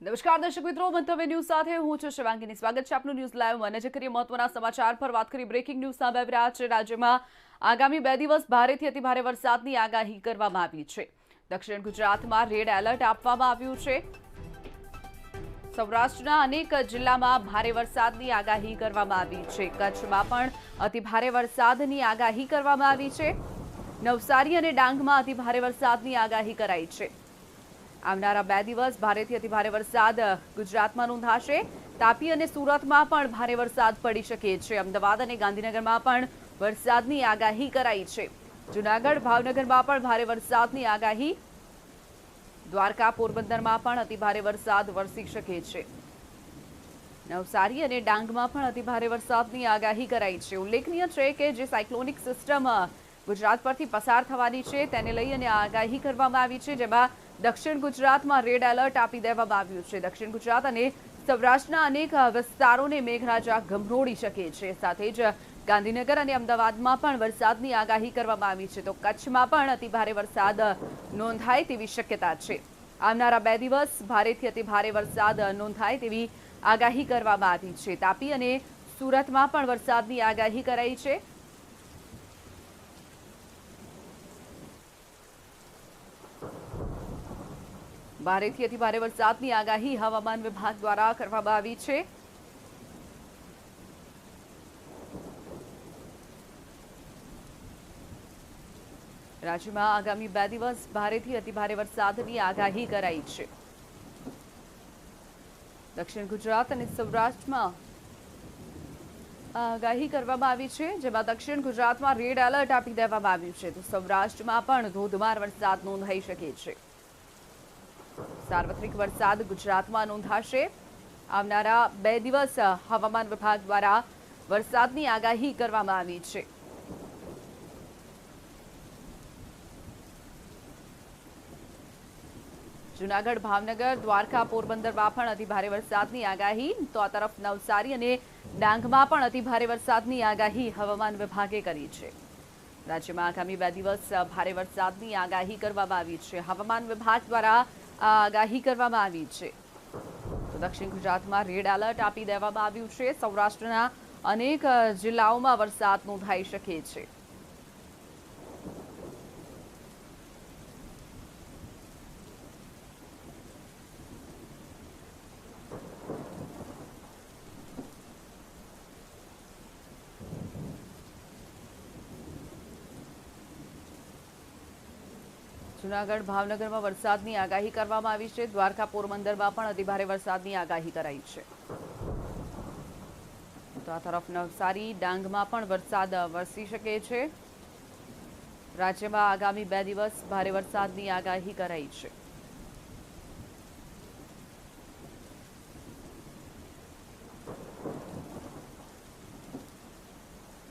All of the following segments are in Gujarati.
નમસ્કાર દર્શક મિત્રો, મંતવ્ય ન્યૂઝ સાથે હું છું શિવાંગીની. સ્વાગત છે આપનું ન્યૂઝ લાઈવમાં. નજર કરીએ મહત્વના સમાચાર પર. વાત કરીએ બ્રેકિંગ ન્યૂઝ સામે આવી રહ્યા છે. રાજ્યમાં આગામી 2 દિવસ ભારેથી અતિભારે વરસાદની આગાહી કરવામાં આવી છે. દક્ષિણ ગુજરાતમાં રેડ એલર્ટ આપવામાં આવ્યું છે. સૌરાષ્ટ્રના અનેક જિલ્લામાં ભારે વરસાદની આગાહી કરવામાં આવી છે. કચ્છમાં પણ અતિભારે વરસાદની આગાહી કરવામાં આવી છે. નવસારી અને ડાંગમાં અતિભારે વરસાદની આગાહી કરાઈ છે. આવનારા 2 દિવસ ભારેથી અતિભારે વરસાદ ગુજરાતમાં નોંધાશે. તાપી અને સુરતમાં પણ ભારે વરસાદ પડી શકે છે. અમદાવાદ અને ગાંધીનગરમાં પણ વરસાદની આગાહી કરાઈ છે. જૂનાગઢ, ભાવનગરમાં પણ ભારે વરસાદની આગાહી. દ્વારકા, પોરબંદરમાં પણ અતિભારે વરસાદ વરસી શકે છે. નવસારી અને ડાંગમાં પણ અતિભારે વરસાદની આગાહી કરાઈ છે. ઉલ્લેખનીય છે કે જે સાયક્લોનિક સિસ્ટમ ગુજરાત પરથી પસાર થવાની છે તેને લઈ અને આગાહી કરવામાં આવી છે, જેમાં દક્ષિણ ગુજરાતમાં રેડ એલર્ટ આપી દેવામાં આવ્યું છે. દક્ષિણ ગુજરાત અને સૌરાષ્ટ્રના અનેક વિસ્તારોને મેઘરાજા ગમરોડી શકે છે. સાથે જ ગાંધીનગર અને અમદાવાદમાં પણ વરસાદની આગાહી કરવામાં આવી છે. તો કચ્છમાં પણ અતિભારે વરસાદ નોંધાય તેવી શક્યતા છે. આવનારા 2 દિવસ ભારેથી અતિભારે વરસાદ નોંધાય તેવી આગાહી કરવામાં આવી છે. તાપી અને સુરતમાં પણ વરસાદની આગાહી કરાઈ છે. ભારેથી અતિભારે વરસાદની આગાહી હવામાન વિભાગ દ્વારા કરવામાં આવી છે. રાજ્યમાં આગામી 2 દિવસ ભારેથી અતિભારે વરસાદની આગાહી કરાઈ છે. દક્ષિણ ગુજરાત અને સૌરાષ્ટ્રમાં આગાહી કરવામાં આવી છે, જેમાં દક્ષિણ ગુજરાતમાં રેડ એલર્ટ આપી દેવામાં આવ્યું છે. તો સૌરાષ્ટ્રમાં પણ ધોધમાર વરસાદ નોંધાઈ શકે છે. સાર્વત્રિક વરસાદ ગુજરાતમાં નોંધાશે. આવનારા 2 દિવસ હવામાન વિભાગ દ્વારા વરસાદની આગાહી કરવામાં આવી છે. જૂનાગઢ, ભાવનગર, દ્વારકા, પોરબંદરમાં પણ અતિભારે વરસાદની આગાહી. તો આ તરફ નવસારી અને ડાંગમાં પણ અતિભારે વરસાદની આગાહી હવામાન વિભાગે કરી છે. રાજ્યમાં આગામી 2 દિવસ ભારે વરસાદની આગાહી કરવામાં આવી છે. હવામાન વિભાગ દ્વારા આગાહી કરવામાં આવી છે. તો દક્ષિણ ગુજરાતમાં રેડ એલર્ટ આપી દેવામાં આવ્યું છે. સૌરાષ્ટ્રના અનેક જિલ્લાઓમાં વરસાદ નોંધાઈ શકે છે. જૂનાગઢ, ભાવનગરમાં વરસાદની આગાહી કરવામાં આવી છે. દ્વારકા, પોરબંદરમાં પણ અતિભારે વરસાદની આગાહી કરાઈ છે. તો આ તરફ નવસારી, ડાંગમાં પણ વરસાદ વરસી શકે છે. રાજ્યમાં આગામી 2 દિવસ ભારે વરસાદની આગાહી કરાઈ છે.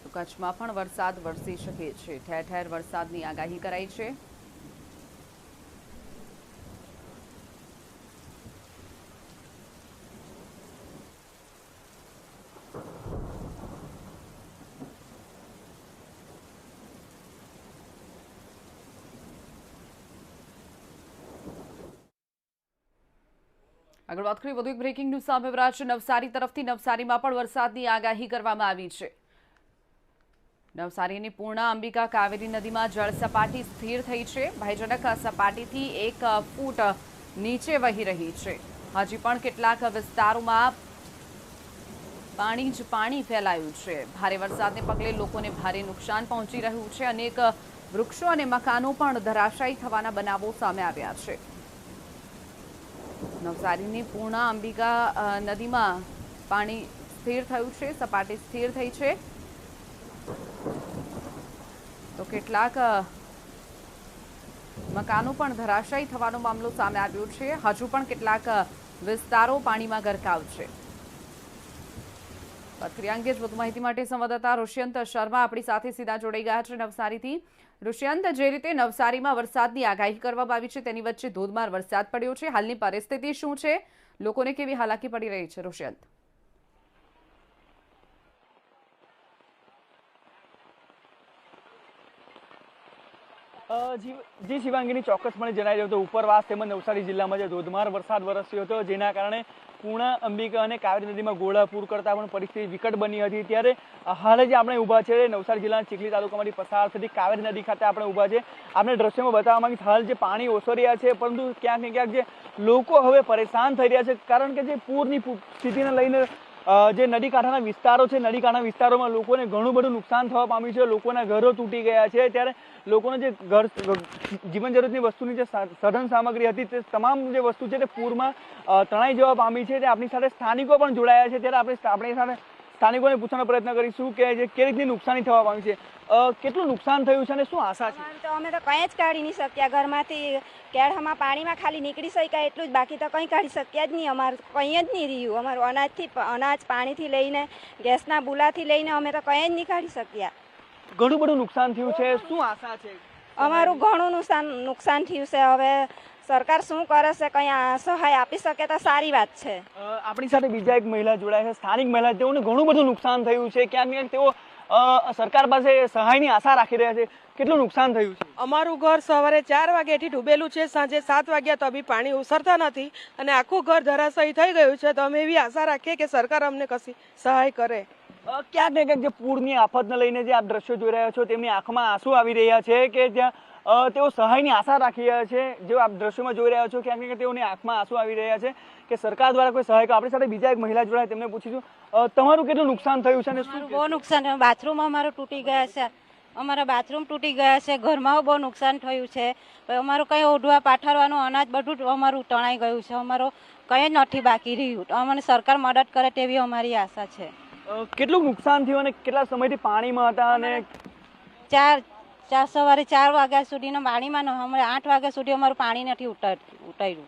તો કચ્છમાં પણ વરસાદ વરસી શકે છે. ઠેર ઠેર વરસાદની આગાહી કરાઈ છે. આગળ વાત કરીએ વધુ એક બ્રેકિંગ ન્યૂઝ સામે આવી રહ્યા છે. નવસારી તરફથી નવસારીમાં પણ વરસાદની આગાહી કરવામાં આવી છે. નવસારીની પૂર્ણા અંબિકા કાવેરી નદીમાં જળ સપાટી સ્થિર થઈ છે. ભયજનક સપાટીથી 1 ફૂટ નીચે વહી રહી છે. હજી પણ કેટલાક વિસ્તારોમાં પાણી જ પાણી ફેલાયું છે. ભારે વરસાદને પગલે લોકોને ભારે નુકસાન પહોંચી રહ્યું છે. અનેક વૃક્ષો અને મકાનો પણ ધરાશાયી થવાના બનાવો સામે આવ્યા છે. નવસારીની પૂર્ણા અંબિકા નદીમાં પાણી સ્થિર થયું છે. સપાટી સ્થિર થઈ છે. તો કેટલાક મકાનો પણ ધરાશાયી થવાનો મામલો સામે આવ્યો છે. હજુ પણ કેટલાક વિસ્તારો પાણીમાં ગરકાવ છે. પ્રક્રિયા અંગે વધુ માહિતી માટે સંવાદદાતા ઋષ્યંત શર્મા આપણી સાથે સીધા જોડાઈ ગયા છે નવસારીથી. ઋષ્યંત, જે રીતે નવસારીમાં વરસાદની આગાહી કરવામાં આવી છે તેની વચ્ચે ધોધમાર વરસાદ પડ્યો છે. હાલની પરિસ્થિતિ શું છે? લોકોને કેવી હાલાકી પડી રહી છે, ઋષ્યંત? જી શિવાંગીની ચોક્કસપણે જણાવી રહ્યો હતો ઉપરવાસ તેમજ નવસારી જિલ્લામાં જે ધોધમાર વરસાદ વરસ્યો હતો જેના કારણે પૂર્ણા, અંબિકા અને કાવેરી નદીમાં ઘોડાપૂર કરતા પણ પરિસ્થિતિ વિકટ બની હતી। ત્યારે હાલ જ આપણે ઊભા છે નવસારી જિલ્લાના ચીખલી તાલુકામાંથી પસાર થતી કાવેરી નદી ખાતે આપણે ઊભા છે। આપણે દ્રશ્યમાં બતાવવા માંગીએ હાલ જે પાણી ઓસરી રહ્યા છે પરંતુ ક્યાંક ને ક્યાંક જે લોકો હવે પરેશાન થઈ રહ્યા છે કારણ કે જે પૂરની સ્થિતિને લઈને જે નદી કાંઠાના વિસ્તારો છે નદી કાંઠાના વિસ્તારોમાં લોકોને ઘણું બધું નુકસાન થવા પામ્યું છે। લોકોના ઘરો તૂટી ગયા છે। ત્યારે લોકોને જે ઘર જીવન જરૂરિયાતની વસ્તુની જે સાધન સામગ્રી હતી તે તમામ જે વસ્તુ છે તે પૂરમાં તણાઈ જવા પામી છે। આપણી સાથે સ્થાનિકો પણ જોડાયા છે। ત્યારે આપણી સાથે સ્થાનિકોને પૂછવાનો પ્રયત્ન કરીશું કે જે કેવી રીતની નુકસાની થવા પામી છે, કેટલું નુકસાન થયું છે અને શું આશા છે? તો અમે તો કંઈ જ કાઢી નહીં શક્યા ઘરમાંથી। કેળામાં પાણીમાં ખાલી નીકળી શક્યા એટલું જ, બાકી તો કંઈ કાઢી શક્યા જ નહીં। અમારે કંઈ જ નહીં રહ્યું। અમારું અનાજ પાણીથી લઈને ગેસના બુલાથી લઈને અમે તો કંઈ જ નહીં કાઢી શક્યા। ઘણું બધું નુકસાન થયું છે, શું આશા છે? અમારું ઘણું નુકસાન થયું છે। હવે સરકાર શું કરે છે, કંઈ સહાય આપી શકે તો સારી વાત છે। આપણી સાથે બીજા એક મહિલા જોડાયા છે, સ્થાનિક મહિલા, તેઓને ઘણું બધું નુકસાન થયું છે। ક્યાંક ને ક્યાંક તેઓ સરકાર પાસે સહાયની આશા રાખી રહ્યા છે। કેટલું નુકસાન થયું છે? અમારું ઘર સવારે 4 વાગ્યાથી ડૂબેલું છે, સાંજે 7 વાગ્યા તો બી પાણી ઉસરતા નથી અને આખું ઘર ધરાશાયી થઈ ગયું છે। તો અમે એવી આશા રાખીએ કે સરકાર અમને કશી સહાય કરે। ક્યાંક ને ક્યાંક જે પૂરની આફતને લઈને જે આપ દ્રશ્યો જોઈ રહ્યા છો તેમની આંખમાં આંસુ આવી રહ્યા છે કે જ્યાં તેઓ સહાયની આશા રાખી રહ્યા છે। જો આપ દ્રશ્યોમાં જોઈ રહ્યા છો ક્યાંક ને ક્યાંક તેઓની આંખમાં આંસુ આવી રહ્યા છે કે સરકાર દ્વારા કોઈ સહાય। આપણી સાથે બીજા એક મહિલા જોડાયા, તેમને પૂછીશું તમારું કેટલું નુકસાન થયું છે અને શું? બહુ નુકસાન, બાથરૂમ અમારું તૂટી ગયા છે, અમારા બાથરૂમ તૂટી ગયા છે, ઘરમાં બહુ નુકસાન થયું છે। અમારું કંઈ ઓઢવા પાથરવાનું અનાજ બધું અમારું તણાઈ ગયું છે। અમારું કંઈ જ નથી બાકી રહ્યું। અમને સરકાર મદદ કરે તેવી અમારી આશા છે। કેટલું નુકસાન થયું અને કેટલા સમયથી પાણીમાં હતા? અને સવારે 4 વાગ્યા સુધીનો પાણીમાં અમારે 8 વાગ્યા સુધી અમારું પાણી નથી ઉતાર્યું।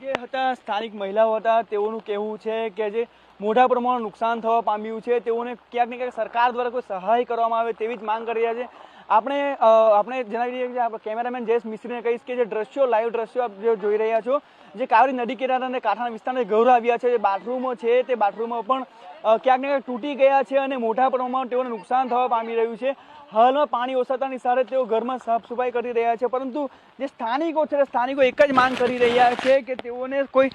જે હતા સ્થાનિક મહિલાઓ હતા તેઓનું કહેવું છે કે જે મોટા પ્રમાણમાં નુકસાન થવા પામ્યું છે, તેઓને ક્યાંક ને ક્યાંક સરકાર દ્વારા કોઈ સહાય કરવામાં આવે તેવી જ માંગ કરી રહ્યા છે। આપણે જણાવી દઈએ કે આપણે કેમેરામેન જયેશ મિસ્ત્રીને કહીશ કે જે દ્રશ્યો, લાઈવ દ્રશ્યો આપ જે જોઈ રહ્યા છો, જે કાવેરી નદી કિનારા અને કાંઠાના વિસ્તારના ઘરો આવ્યા છે, જે બાથરૂમો છે તે બાથરૂમો પણ ક્યાંક ને ક્યાંક તૂટી ગયા છે અને મોટા પ્રમાણમાં તેઓને નુકસાન થવા પામી રહ્યું છે। હાલમાં પાણી ઓસરતાની સાથે તેઓ ઘરમાં સાફ સફાઈ કરી રહ્યા છે, પરંતુ જે સ્થાનિકો છે સ્થાનિકો એક જ માંગ કરી રહ્યા છે કે તેઓને કોઈ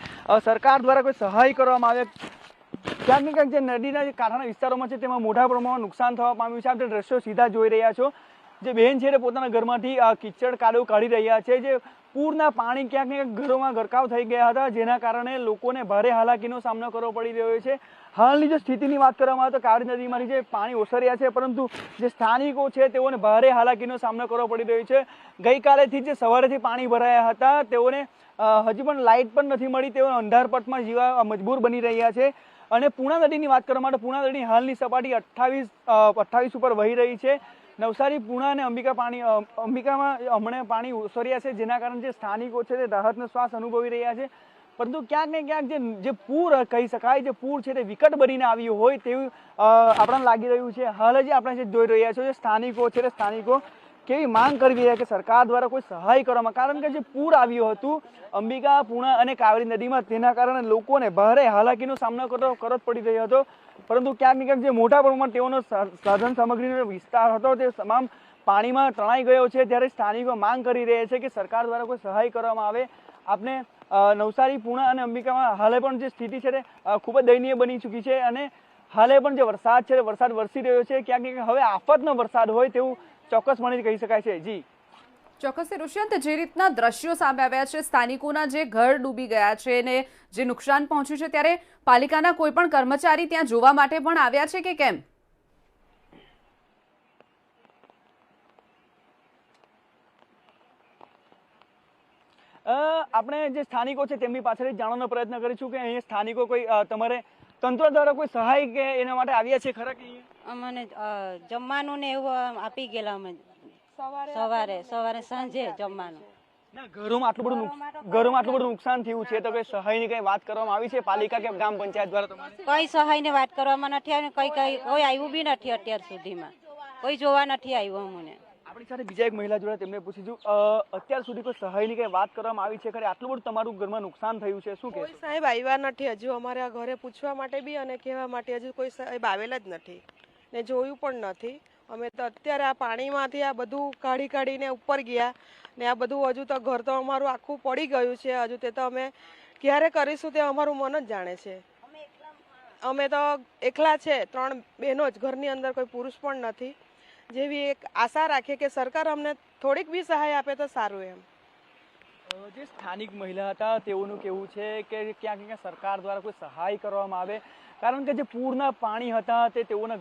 સરકાર દ્વારા કોઈ સહાય કરવામાં આવે। ક્યાંક ને ક્યાંક જે નદીના જે કાંઠાના વિસ્તારોમાં છે તેમાં મોટા પ્રમાણમાં નુકસાન થવા પામ્યું છે। આપણે દ્રશ્યો સીધા જોઈ રહ્યા છો, જે બહેન છે તે પોતાના ઘરમાંથી કિચડ કાદવ કાઢી રહ્યા છે। જે પૂરના પાણી ક્યાંક ને ક્યાંક ઘરોમાં ગરકાવ થઈ ગયા હતા, જેના કારણે લોકોને ભારે હાલાકીનો સામનો કરવો પડી રહ્યો છે। હાલની જો સ્થિતિની વાત કરવામાં આવે તો કાવેરી નદીમાંથી જે પાણી ઓસર્યા છે, પરંતુ જે સ્થાનિકો છે તેઓને ભારે હાલાકીનો સામનો કરવો પડી રહ્યો છે। ગઈકાલેથી જે સવારેથી પાણી ભરાયા હતા તેઓને હજી પણ લાઇટ પણ નથી મળી, તેઓ અંધારપટમાં જીવવા મજબૂર બની રહ્યા છે। અને પૂર્ણા નદીની વાત કરવા માટે પૂર્ણા નદીની હાલની સપાટી 28 ઉપર વહી રહી છે। નવસારી, પૂર્ણા અને અંબિકામાં હમણાં પાણી ઓસર્યા છે, જેના કારણે જે સ્થાનિકો છે તે રાહતનો શ્વાસ અનુભવી રહ્યા છે। પરંતુ ક્યાંક ને ક્યાંક જે પૂર કહી શકાય, જે પૂર છે તે વિકટ બનીને આવ્યું હોય તેવું આપણને લાગી રહ્યું છે। હાલ જ આપણે જે જોઈ રહ્યા છો જે સ્થાનિકો છે તે સ્થાનિકો કેવી માંગ કરી રહ્યા કે સરકાર દ્વારા કોઈ સહાય કરવામાં, કારણ કે જે પૂર આવ્યું હતું અંબિકા, પૂર્ણા અને કાવેરી નદીમાં, તેના કારણે લોકોને ભારે હાલાકીનો સામનો કરવો પડી રહ્યો હતો। પરંતુ ક્યાંક ને ક્યાંક જે મોટા પ્રમાણમાં તેઓનો સાધન સામગ્રીનો વિસ્તાર હતો તે તમામ પાણીમાં તણાઈ ગયો છે। ત્યારે સ્થાનિકો માંગ કરી રહ્યા છે કે સરકાર દ્વારા કોઈ સહાય કરવામાં આવે। આપણે નવસારી, પૂર્ણા અને અંબિકામાં હાલે પણ જે સ્થિતિ છે તે ખૂબ જ દયનીય બની ચૂકી છે અને હાલે પણ જે વરસાદ છે વરસાદ વરસી રહ્યો છે। ક્યાંક ને ક્યાંક હવે આફતનો વરસાદ હોય તેવું ચોક્કસપણે કહી શકાય છે। જી ચોક્કસ ઋષિયંત, જે રીતના દ્રશ્યો સામે આવ્યા છે, સ્થાનિકોના જે ઘર ડૂબી ગયા છે અને જે નુકસાન પહોંચ્યું છે, ત્યારે પાલિકાના કોઈ પણ કર્મચારી ત્યાં જોવા માટે પણ આવ્યા છે કે કેમ? આપણે જે સ્થાનિકો છે તેમની પાસેથી જાણવાનો પ્રયત્ન કરીશું કે અહીંયા સ્થાનિકો કોઈ તમારે તંત્ર દ્વારા કોઈ સહાય કે એના માટે આવ્યા છે ખરા? કે અમને જમવાનું ને એવું આપી ગયેલા અમે સવારે સાંજે જમવાનું। ના, ઘરોમાં આટલું બધું નુકસાન થયું છે તો કોઈ સહાયની કઈ વાત કરવામાં આવી છે પાલિકા કે ગ્રામ પંચાયત દ્વારા? તમારે કઈ સહાયની વાત કરવામાં નથી આવી, કોઈ આવ્યું બી નથી અત્યાર સુધીમાં, કોઈ જોવા નથી આવ્યું અમને। આપણી સાથે બીજા એક મહિલા જોડે તેમને પૂછીશું, અત્યાર સુધી કોઈ સહાયની કઈ વાત કરવામાં આવી છે ખરી? આટલું બધું તમારું ઘરમાં નુકસાન થયું છે, શું કહેશો? સાહેબ આવ્યા નથી હજુ અમારા ઘરે પૂછવા માટે બી અને કહેવા માટે, હજુ કોઈ સાહેબ આવેલા જ નથી ને જોયું પણ નથી। અમે તો અત્યારે આ પાણીમાંથી આ બધું કાઢીને ઉપર ગયા ને આ બધું હજુ તો ઘર તો અમારું આખું પડી ગયું છે. હજુ તે તો અમે ક્યારે કરીશું તે અમારું મન જ જાણે છે. અમે તો એકલા છે, 3 બહેનો જ, ઘરની અંદર કોઈ પુરુષ પણ નથી. જેવી એક આશા રાખીએ કે સરકાર અમને થોડીક બી સહાય આપે તો સારું એમ. જે સ્થાનિક મહિલા હતા તેઓનું કહેવું છે કે ક્યાંક ને ક્યાંક સરકાર દ્વારા કોઈ સહાય કરવામાં આવે, કારણ કે જે પૂરના પાણી હતા તે તેઓના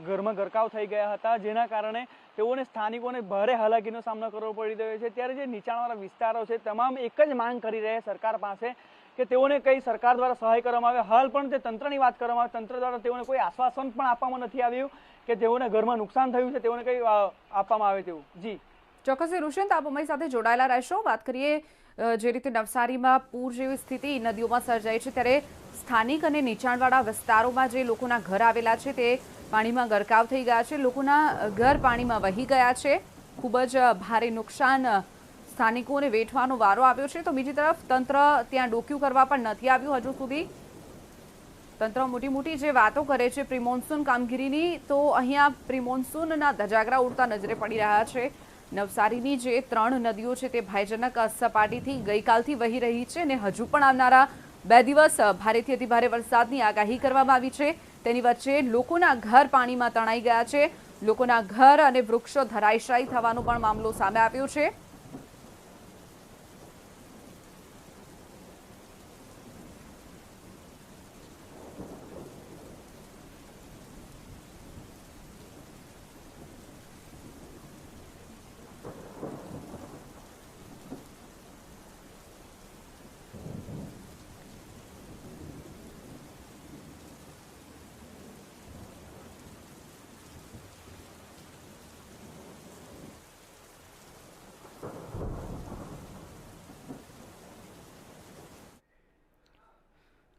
ઘરમાં ગરકાવ થઈ ગયા હતા, જેના કારણે તેઓને સ્થાનિકોને ભારે હાલાકીનો સામનો કરવો પડી રહ્યો છે. ત્યારે જે નીચાણવાળા વિસ્તારો છે તમામ એક જ માંગ કરી રહ્યા સરકાર પાસે કે તેઓને કઈ સરકાર દ્વારા સહાય કરવામાં આવે. હાલ પણ તે તંત્રની વાત કરવામાં આવે, તંત્ર દ્વારા તેઓને કોઈ આશ્વાસન પણ આપવામાં નથી આવ્યું કે તેઓને ઘરમાં નુકસાન થયું છે તેઓને કઈ આપવામાં આવે તેવું. જી ચોક્કસ રુશિયંત, આપ અમારી સાથે જોડાયેલા રહેશો. વાત કરીએ જે રીતે નવસારીમાં પૂર જેવી સ્થિતિ નદીઓમાં સર્જાઈ છે, ત્યારે સ્થાનિક અને નીચાણવાળા વિસ્તારોમાં જે લોકોના ઘર આવેલા છે તે પાણીમાં ગરકાવ થઈ ગયા છે. લોકોના ઘર પાણીમાં વહી ગયા છે. ખૂબ જ ભારે નુકસાન સ્થાનિકોને વેઠવાનો વારો આવ્યો છે. તો બીજી તરફ તંત્ર ત્યાં ડોક્યું કરવા પણ નથી આવ્યું હજુ સુધી. તંત્ર મોટી જે વાતો કરે છે પ્રી મોન્સૂન કામગીરીની, તો અહીંયા પ્રી મોન્સૂનના ધજાગરા ઉડતા નજરે પડી રહ્યા છે. નવસારીની જે 3 નદીઓ છે તે ભયજનક સપાટીથી ગઈકાલથી વહી રહી છે અને હજુ પણ આવનારા 2 દિવસ ભારેથી અતિ ભારે વરસાદની આગાહી કરવામાં આવી છે. તેની વચ્ચે લોકોના ઘર પાણીમાં તણાઈ ગયા છે. લોકોના ઘર અને વૃક્ષો ધરાશાયી થવાનો પણ મામલો સામે આવ્યો છે.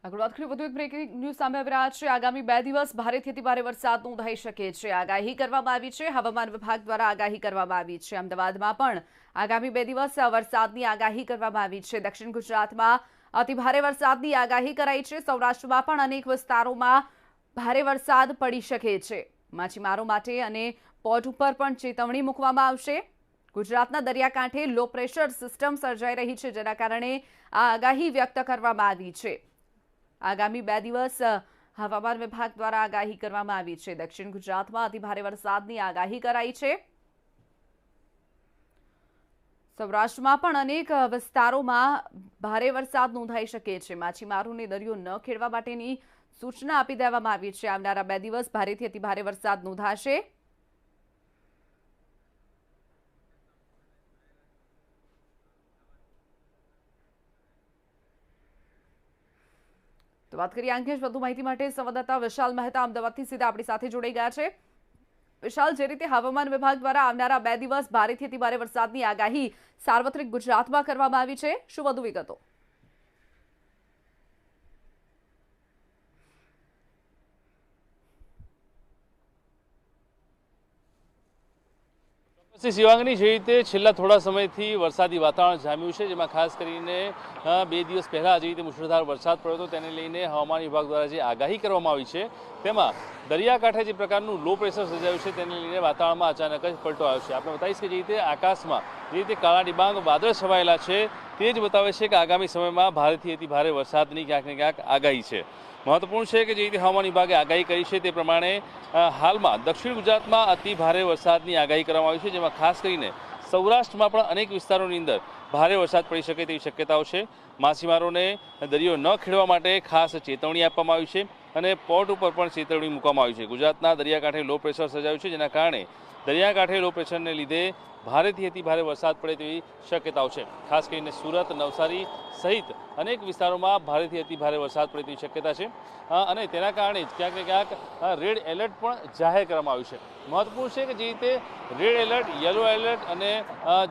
આગળ વાત કરીએ, વધુ એક બ્રેકિંગ ન્યૂઝ સામે આવી રહ્યા છે. આગામી 2 દિવસ ભારેથી અતિ ભારે વરસાદ નોંધાઈ શકે છે. આગાહી કરવામાં આવી છે. હવામાન વિભાગ દ્વારા આગાહી કરવામાં આવી છે. અમદાવાદમાં પણ આગામી 2 દિવસ વરસાદની આગાહી કરવામાં આવી છે. દક્ષિણ ગુજરાતમાં અતિ ભારે વરસાદની આગાહી કરાઈ છે. સૌરાષ્ટ્રમાં પણ અનેક વિસ્તારોમાં ભારે વરસાદ પડી શકે છે. માછીમારો માટે અને પોર્ટ ઉપર પણ ચેતવણી મૂકવામાં આવશે. ગુજરાતના દરિયાકાંઠે લો પ્રેશર સિસ્ટમ સર્જાઈ રહી છે, જેના કારણે આ આગાહી વ્યક્ત કરવામાં આવી છે. આગામી 2 દિવસ હવામાન વિભાગ દ્વારા આગાહી કરવામાં આવી છે. દક્ષિણ ગુજરાતમાં અતિ ભારે વરસાદની આગાહી કરાઈ છે. સૌરાષ્ટ્રમાં પણ અનેક વિસ્તારોમાં ભારે વરસાદ નોંધાઈ શકે છે. માછીમારોને દરિયો ન ખેડવા માટેની સૂચના આપી દેવામાં આવી છે. આવનારા 2 દિવસ ભારેથી અતિ ભારે વરસાદ નોંધાશે. તો વાત કરીએ અંગે વધુ માહિતી માટે સંવાદદાતા વિશાલ મહેતા અમદાવાદથી સીધા આપણી સાથે જોડાઈ ગયા છે. વિશાલ, જે રીતે હવામાન વિભાગ દ્વારા આવનારા 2 દિવસ ભારેથી અતિ ભારે વરસાદની આગાહી સાર્વત્રિક ગુજરાતમાં કરવામાં આવી છે, શું વધુ વિગતો? શિવાંગની જે રીતે છેલ્લા થોડા સમયથી વરસાદી વાતાવરણ જામ્યું છે, જેમાં ખાસ કરીને 2 દિવસ પહેલા જે રીતે મુશળધાર વરસાદ પડ્યો હતો તેને લઈને હવામાન વિભાગ દ્વારા જે આગાહી કરવામાં આવી છે તેમાં દરિયાકાંઠે જે પ્રકારનું લો પ્રેશર સર્જાયું છે તેને લઈને વાતાવરણમાં અચાનક જ પલટો આવ્યો છે. આપણે બતાવીશ કે જે રીતે આકાશમાં જે રીતે કાળા ડિબાંગ વાદળ છવાયેલા છે તે જ બતાવે છે કે આગામી સમયમાં ભારેથી અતિ ભારે વરસાદની ક્યાંક ને ક્યાંક આગાહી છે. મહત્વપૂર્ણ છે કે જે રીતે હવામાન વિભાગે આગાહી કરી છે તે પ્રમાણે હાલમાં દક્ષિણ ગુજરાતમાં અતિ ભારે વરસાદની આગાહી કરવામાં આવી છે, જેમાં ખાસ કરીને સૌરાષ્ટ્રમાં પણ અનેક વિસ્તારોની અંદર ભારે વરસાદ પડી શકે તેવી શક્યતાઓ છે. માછીમારોને દરિયો ન ખેડવા માટે ખાસ ચેતવણી આપવામાં આવી છે અને પોર્ટ ઉપર પણ ચેતવણી મૂકવામાં આવી છે. ગુજરાતના દરિયાકાંઠે લો પ્રેશર સર્જાયું છે, જેના કારણે દરિયાકાંઠે લો પ્રેશરને લીધે ભારેથી અતિ ભારે વરસાદ પડે તેવી શક્યતાઓ છે. ખાસ કરીને સુરત, નવસારી સહિત અનેક વિસ્તારોમાં ભારેથી અતિ ભારે વરસાદ પડે તેવી શક્યતા છે અને તેના કારણે જ ક્યાંક ને ક્યાંક રેડ એલર્ટ પણ જાહેર કરવામાં આવ્યું છે. મહત્વપૂર્ણ છે કે જે રીતે રેડ એલર્ટ, યલો એલર્ટ અને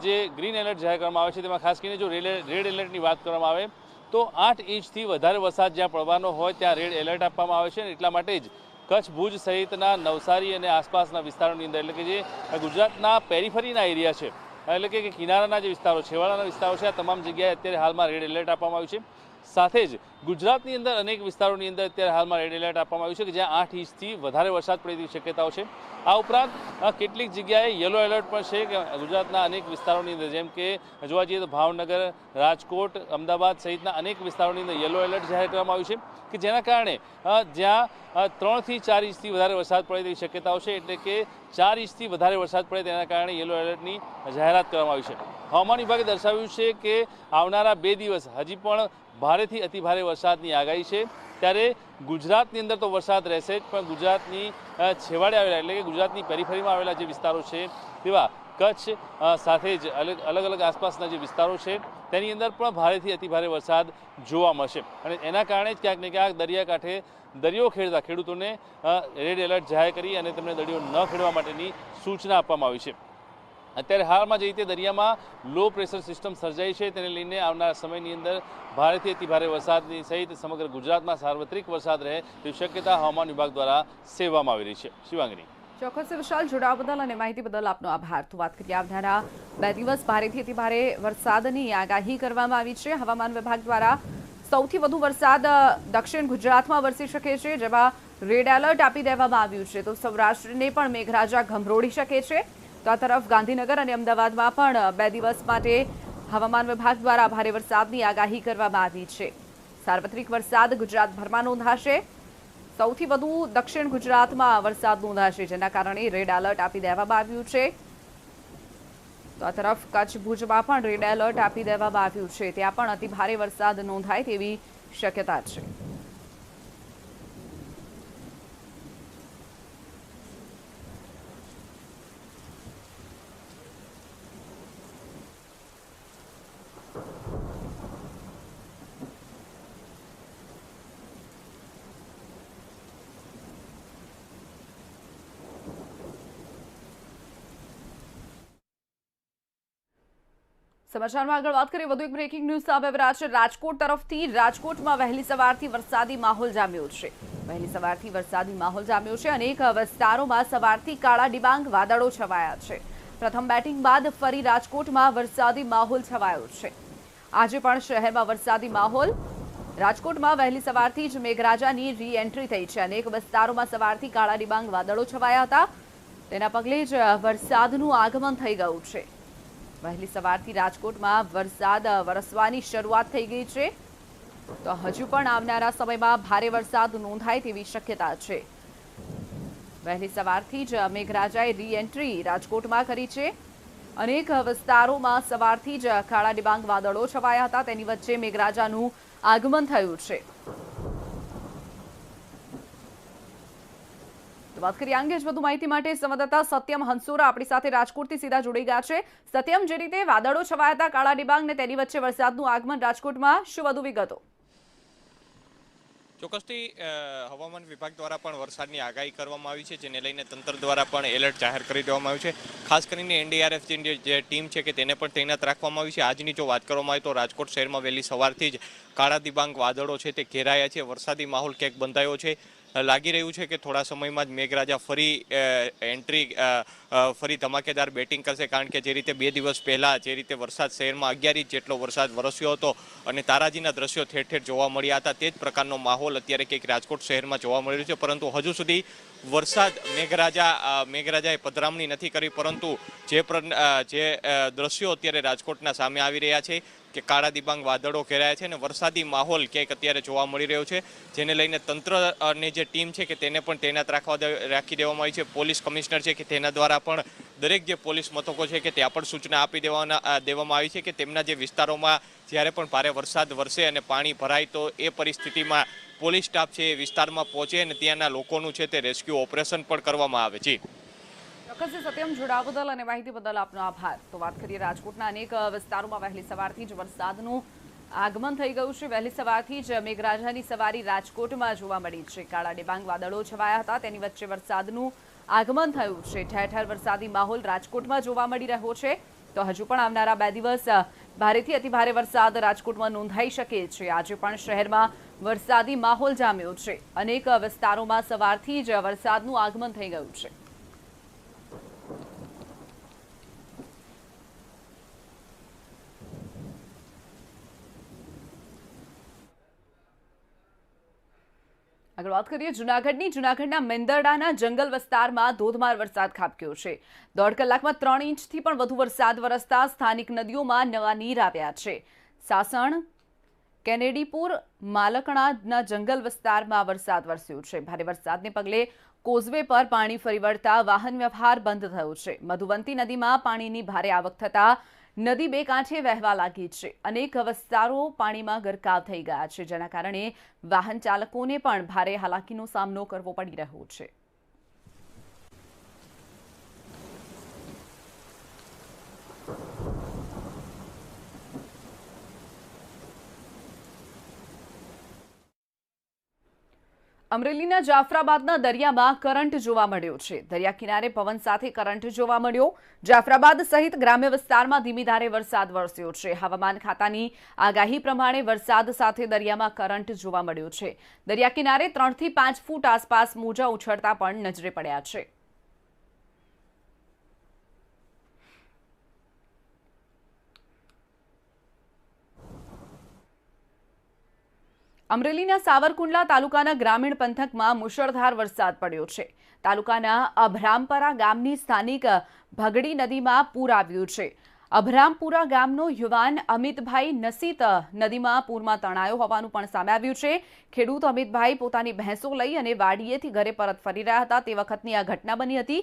જે ગ્રીન એલર્ટ જાહેર કરવામાં આવે છે તેમાં ખાસ કરીને જો રેડ એલર્ટની વાત કરવામાં આવે તો 8 ઇંચથી વધારે વરસાદ જ્યાં પડવાનો હોય ત્યાં રેડ એલર્ટ આપવામાં આવે છે અને એટલા માટે જ કચ્છ, ભુજ સહિતના નવસારી અને આસપાસના વિસ્તારોની અંદર, એટલે કે જે ગુજરાતના પેરીફરીના એરિયા છે, એટલે કે કિનારાના જે વિસ્તારો, છેવાડાના વિસ્તારો છે, આ તમામ જગ્યાએ અત્યારે હાલમાં રેડ એલર્ટ આપવામાં આવ્યું છે. સાથે જ ગુજરાતની અંદર અનેક વિસ્તારોની અંદર અત્યારે હાલમાં રેડ એલર્ટ આપવામાં આવ્યું છે કે જ્યાં 8 ઇંચથી વધારે વરસાદ પડે તેવી શક્યતાઓ છે। આ ઉપરાંત કેટલીક જગ્યાએ યલો એલર્ટ પણ છે કે ગુજરાતના અનેક વિસ્તારોની અંદર, જેમ કે જોવા જઈએ તો ભાવનગર, રાજકોટ, અમદાવાદ સહિતના અનેક વિસ્તારોની અંદર યલો એલર્ટ જાહેર કરવામાં આવ્યું છે કે જેના કારણે જ્યાં 3 થી 4 ઇંચથી વધારે વરસાદ પડે તેવી શક્યતાઓ છે, એટલે કે 4 ઇંચથી વધારે વરસાદ પડે તેના કારણે યલો એલર્ટની જાહેરાત કરવામાં આવી છે। હવામાન વિભાગે દર્શાવ્યું છે કે આવનારા 2 દિવસ હજી પણ ભારેથી અતિભારે વરસાદની આગાહી છે। ત્યારે ગુજરાતની અંદર તો વરસાદ રહેશે જ, પણ ગુજરાતની છેવાડે આવેલા એટલે કે ગુજરાતની પેરીફેરીમાં આવેલા જે વિસ્તારો છે તેવા કચ્છ સાથે જ અલગ અલગ આસપાસના જે વિસ્તારો છે તેની અંદર પણ ભારેથી અતિભારે વરસાદ જોવા મળશે અને એના કારણે જ ક્યાંક ને ક્યાંક દરિયાકાંઠે દરિયો ખેડતા ખેડૂતોને રેડ એલર્ટ જાહેર કરી અને તેમને દરિયો ન ખેડવા માટેની સૂચના આપવામાં આવી છે। અત્યારે હાલમાં જે રીતે દરિયામાં લો પ્રેશર સિસ્ટમ સર્જાઈ છે તેને લઈને આવનારા સમયની અંદર ભારેથી અતિભારે વરસાદની સહિત સમગ્ર ગુજરાતમાં સાર્વત્રિક વરસાદ રહે તેવી શક્યતા હવામાન વિભાગ દ્વારા સેવવામાં આવી રહી છે। શિવાંગની, ચોક્કસ વિશાલ, જોડાવા બદલ અને માહિતી બદલ આપનો આભાર। તો વાત કરીએ આવનારા 2 દિવસ ભારેથી અતિભારે વરસાદની આગાહી કરવામાં આવી છે। હવામાન વિભાગ દ્વારા સૌથી વધુ વરસાદ દક્ષિણ ગુજરાતમાં વરસી શકે છે, જેમાં રેડ એલર્ટ આપી દેવામાં આવ્યું છે। તો સૌરાષ્ટ્રને પણ મેઘરાજા ગમરોડી શકે છે। તો આ તરફ ગાંધીનગર અને અમદાવાદમાં પણ 2 દિવસ માટે હવામાન વિભાગ દ્વારા ભારે વરસાદની આગાહી કરવામાં આવી છે। સાર્વત્રિક વરસાદ ગુજરાતભરમાં નોંધાશે। સૌથી વધુ દક્ષિણ ગુજરાતમાં વરસાદ નોંધાશે, જેના કારણે રેડ એલર્ટ આપી દેવામાં આવ્યું છે। તો આ તરફ કચ્છ ભુજમાં પણ રેડ એલર્ટ આપી દેવામાં આવ્યું છે। ત્યાં પણ અતિભારે વરસાદ નોંધાય તેવી શક્યતા છે। સમાચારમાં આગળ વાત કરીએ, વધુ એક બ્રેકિંગ ન્યૂઝ સામે આવી રહ્યા છે રાજકોટ તરફથી। રાજકોટમાં વહેલી સવારથી વરસાદી માહોલ જામ્યો છે। વહેલી સવારથી વરસાદી માહોલ જામ્યો છે। અનેક વિસ્તારોમાં સવારથી કાળા ડિબાંગ વાદળો છવાયા છે। પ્રથમ બેટિંગ બાદ ફરી રાજકોટમાં વરસાદી માહોલ છવાયો છે। આજે પણ શહેરમાં વરસાદી માહોલ। રાજકોટમાં વહેલી સવારથી જ મેઘરાજાની રી એન્ટ્રી થઈ છે। અનેક વિસ્તારોમાં સવારથી કાળા ડિબાંગ વાદળો છવાયા હતા, તેના પગલે જ વરસાદનું આગમન થઈ ગયું છે। વહેલી સવારથી રાજકોટમાં વરસાદ વરસવાની શરૂઆત થઈ ગઈ છે। તો હજુ પણ આવનારા સમયમાં ભારે વરસાદ નોંધાય તેવી શક્યતા છે। વહેલી સવારથી જ મેઘરાજાએ રી એન્ટ્રી રાજકોટમાં કરી છે। અનેક વિસ્તારોમાં સવારથી જ કાળા ડિબાંગ વાદળો છવાયા હતા, તેની વચ્ચે મેઘરાજાનું આગમન થયું છે। વાત કરીએ અંગે જ વધુ માહિતી માટે સંવાદદાતા સત્યમ હંસોરા આપણી સાથે રાજકોટથી સીધા જોડાઈ ગયા છે। સત્યમ, જે રીતે વાદળો છવાયા હતા કાળા ડિબાંગ ને તેની વચ્ચે વરસાદનું આગમન રાજકોટમાં, શું વધુ વિગતો? ચોક્કસથી હવામાન વિભાગ દ્વારા પણ વરસાદની આગાહી કરવામાં આવી છે, જેને લઈને તંત્ર દ્વારા પણ એલર્ટ જાહેર કરી દેવામાં આવ્યું છે। ખાસ કરીને એનડીઆરએફ જે ટીમ છે કે તેને પણ તૈનાત રાખવામાં આવી છે। આજની જો વાત કરવામાં આવે તો રાજકોટ શહેરમાં વહેલી સવારથી જ કાળા ડિબાંગ વાદળો છે તે ઘેરાયા છે। વરસાદી માહોલ ક્યાંક બંધાયો છે। લાગી રહ્યું છે કે થોડા સમયમાં જ મેઘરાજા ફરી ધમાકેદાર બેટિંગ કરશે, કારણ કે જે રીતે 2 દિવસ પહેલા જે રીતે વરસાદ શહેરમાં 11 ઇંચ જેટલો વરસાદ વરસ્યો હતો અને તારાજીના દ્રશ્યો ઠેર ઠેર જોવા મળ્યા હતા, તે જ પ્રકારનો માહોલ અત્યારે કંઈક રાજકોટ શહેરમાં જોવા મળી રહ્યો છે। પરંતુ હજુ સુધી વરસાદ મેઘરાજાએ પધરામણી નથી કરી, પરંતુ જે દ્રશ્યો અત્યારે રાજકોટના સામે આવી રહ્યા છે કે કાળા ડિબાંગ વાદળો ઘેરાયા છે અને વરસાદી માહોલ ક્યાંક અત્યારે જોવા મળી રહ્યો છે, જેને લઈને તંત્રની જે ટીમ છે કે તેને પણ તૈનાત રાખી દેવામાં આવી છે। પોલીસ કમિશનર છે કે તેના દ્વારા પણ દરેક જે પોલીસ મથકો છે કે ત્યાં પણ સૂચના આપી દેવામાં આવી છે કે તેમના જે વિસ્તારોમાં જ્યારે પણ ભારે વરસાદ વરસે અને પાણી ભરાય તો એ પરિસ્થિતિમાં પોલીસ સ્ટાફ છે એ વિસ્તારમાં પહોંચે અને ત્યાંના લોકોનું છે તે રેસ્ક્યુ ઓપરેશન પણ કરવામાં આવે છે। ચોક્કસ સત્યમ, જોડાવા બદલ અને માહિતી બદલ આપનો આભાર। તો વાત કરીએ રાજકોટના અનેક વિસ્તારોમાં વહેલી સવારથી જ વરસાદનું આગમન થઈ ગયું છે। વહેલી સવારથી જ મેઘરાજાની સવારી રાજકોટમાં જોવા મળી છે। કાળા ડિબાંગ વાદળો છવાયા હતા, તેની વચ્ચે વરસાદનું આગમન થયું છે। ઠેર ઠેર વરસાદી માહોલ રાજકોટમાં જોવા મળી રહ્યો છે। તો હજુ પણ આવનારા 2 દિવસ ભારેથી અતિભારે વરસાદ રાજકોટમાં નોંધાઈ શકે છે। આજે પણ શહેરમાં વરસાદી માહોલ જામ્યો છે। અનેક વિસ્તારોમાં સવારથી જ વરસાદનું આગમન થઈ ગયું છે। આગળ વાત કરીએ જૂનાગઢના મેંદરડાના જંગલ વિસ્તારમાં ધોધમાર વરસાદ ખાબક્યો છે. 1.5 કલાકમાં 3 ઇંચથી પણ વધુ વરસાદ વરસતા સ્થાનિક નદીઓમાં નવા નીર આવ્યા છે. સાસણ, કેનેડીપુર, માલકણાના જંગલ વિસ્તારમાં વરસાદ વરસ્યો છે. ભારે વરસાદને પગલે કોઝવે પર પાણી ફરી વળતા વાહન વ્યવહાર બંધ થયો છે. મધુવંતી નદીમાં પાણીની ભારે આવક થતા નદી બે કાંઠે વહેવા લાગી છે. અનેક વિસ્તારો પાણીમાં ગરકાવ થઈ ગયા છે, જેના કારણે વાહન ચાલકોને પણ ભારે હાલાકીનો સામનો કરવો પડી રહ્યો છે. અમરેલીના જાફરાબાદના દરિયામાં કરંટ જોવા મળ્યો છે. દરિયા કિનારે પવન સાથે કરંટ જોવા મળ્યો. જાફરાબાદ સહિત ગ્રામ્ય વિસ્તારમાં ધીમી ધારે વરસાદ વરસ્યો છે. હવામાન ખાતાની આગાહી પ્રમાણે વરસાદ સાથે દરિયામાં કરંટ જોવા મળ્યો છે. દરિયા કિનારે 3 થી 5 ફૂટ આસપાસ મોજા ઉછળતા પણ નજરે પડ્યા છે. અમરેલીના સાવરકુંડલા તાલુકાના ગ્રામીણ પંથકમાં મુશળધાર વરસાદ પડ્યો છે. તાલુકાના અભરામપરા ગામની સ્થાનિક ભગડી નદીમાં પૂર આવ્યું છે. અભરામપુરા ગામનો યુવાન અમિતભાઈ નસીત નદીમાં પૂરમાં તણાયો હોવાનું પણ સામે આવ્યું છે. ખેડૂત અમિતભાઈ પોતાની ભેંસો લઈ અને વાડીએથી ઘરે પરત ફરી રહ્યા હતા તે વખતની આ ઘટના બની હતી.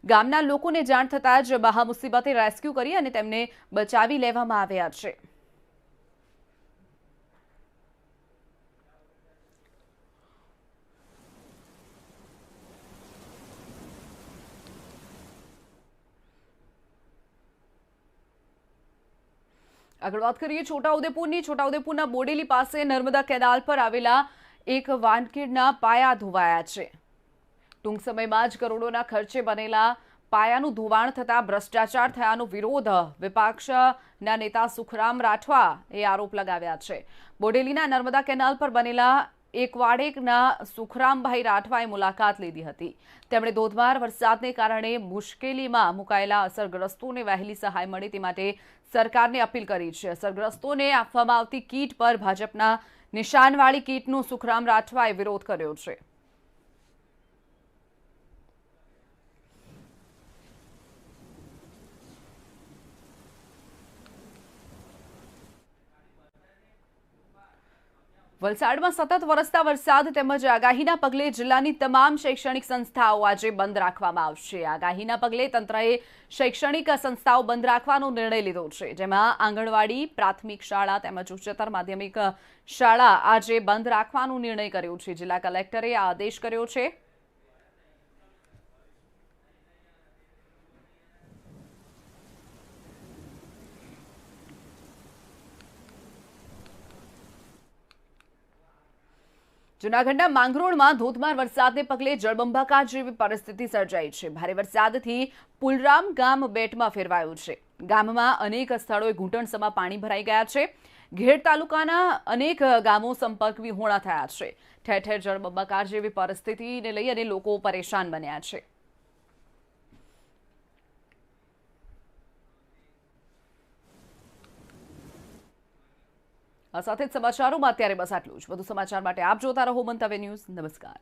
ગામના લોકોને જાણ થતાં જ મહા મુસીબતે રેસ્ક્યુ કરી અને તેમને બચાવી લેવામાં આવ્યા છે. આગળ વાત કરીએ છોટાઉદેપુરના બોડેલી પાસે નર્મદા કેનાલ પર આવેલા એક વાનખેડના પાયા ધોવાયા છે. ટૂંક સમયમાં જ કરોડોના ખર્ચે બનેલા પાયાનું ધોવાણ થતાં ભ્રષ્ટાચાર થયાનો વિરોધ વિપક્ષના નેતા સુખરામ રાઠવાએ આરોપ લગાવ્યા છે. બોડેલીના નર્મદા કેનાલ પર બનેલા એકવાડેકના સુખરામભાઈ રાઠવાએ મુલાકાત લીધી હતી. તેમણે ધોધમાર વરસાદને કારણે મુશ્કેલીમાં મુકાયેલા અસરગ્રસ્તોને વહેલી સહાય મળે તે માટે સરકારને અપીલ કરી છે. અસરગ્રસ્તોને આપવામાં આવતી કીટ પર ભાજપના નિશાનવાળી કીટનો સુખરામ રાઠવાએ વિરોધ કર્યો છે. વલસાડમાં સતત વરસતા વરસાદ તેમજ આગાહીના પગલે જિલ્લાની તમામ શૈક્ષણિક સંસ્થાઓ આજે બંધ રાખવામાં આવશે. આગાહીના પગલે તંત્રએ શૈક્ષણિક સંસ્થાઓ બંધ રાખવાનો નિર્ણય લીધો છે, જેમાં આંગણવાડી, પ્રાથમિક શાળા તેમજ ઉચ્ચતર માધ્યમિક શાળા આજે બંધ રાખવાનો નિર્ણય કર્યો છે. જિલ્લા કલેક્ટરે આ આદેશ કર્યો છે. જૂનાગઢના માંગરોળમાં ધોધમાર વરસાદને પગલે જળબંબાકાર જેવી પરિસ્થિતિ સર્જાઈ છે. ભારે વરસાદથી પુલરામ ગામ બેટમાં ફેરવાયું છે. ગામમાં અનેક સ્થળોએ ઘૂંટણસમાં પાણી ભરાઈ ગયા છે. ઘેડ તાલુકાના અનેક ગામો સંપર્ક વિહોણા થયા છે. ઠેર ઠેર જળબંબાકાર જેવી પરિસ્થિતિને લઈ અને લોકો પરેશાન બન્યા છે. આ સાથે જ સમાચારોમાં અત્યારે બસ આટલું જ. વધુ સમાચાર માટે આપ જોતા રહો મંતવ્ય ન્યૂઝ. નમસ્કાર.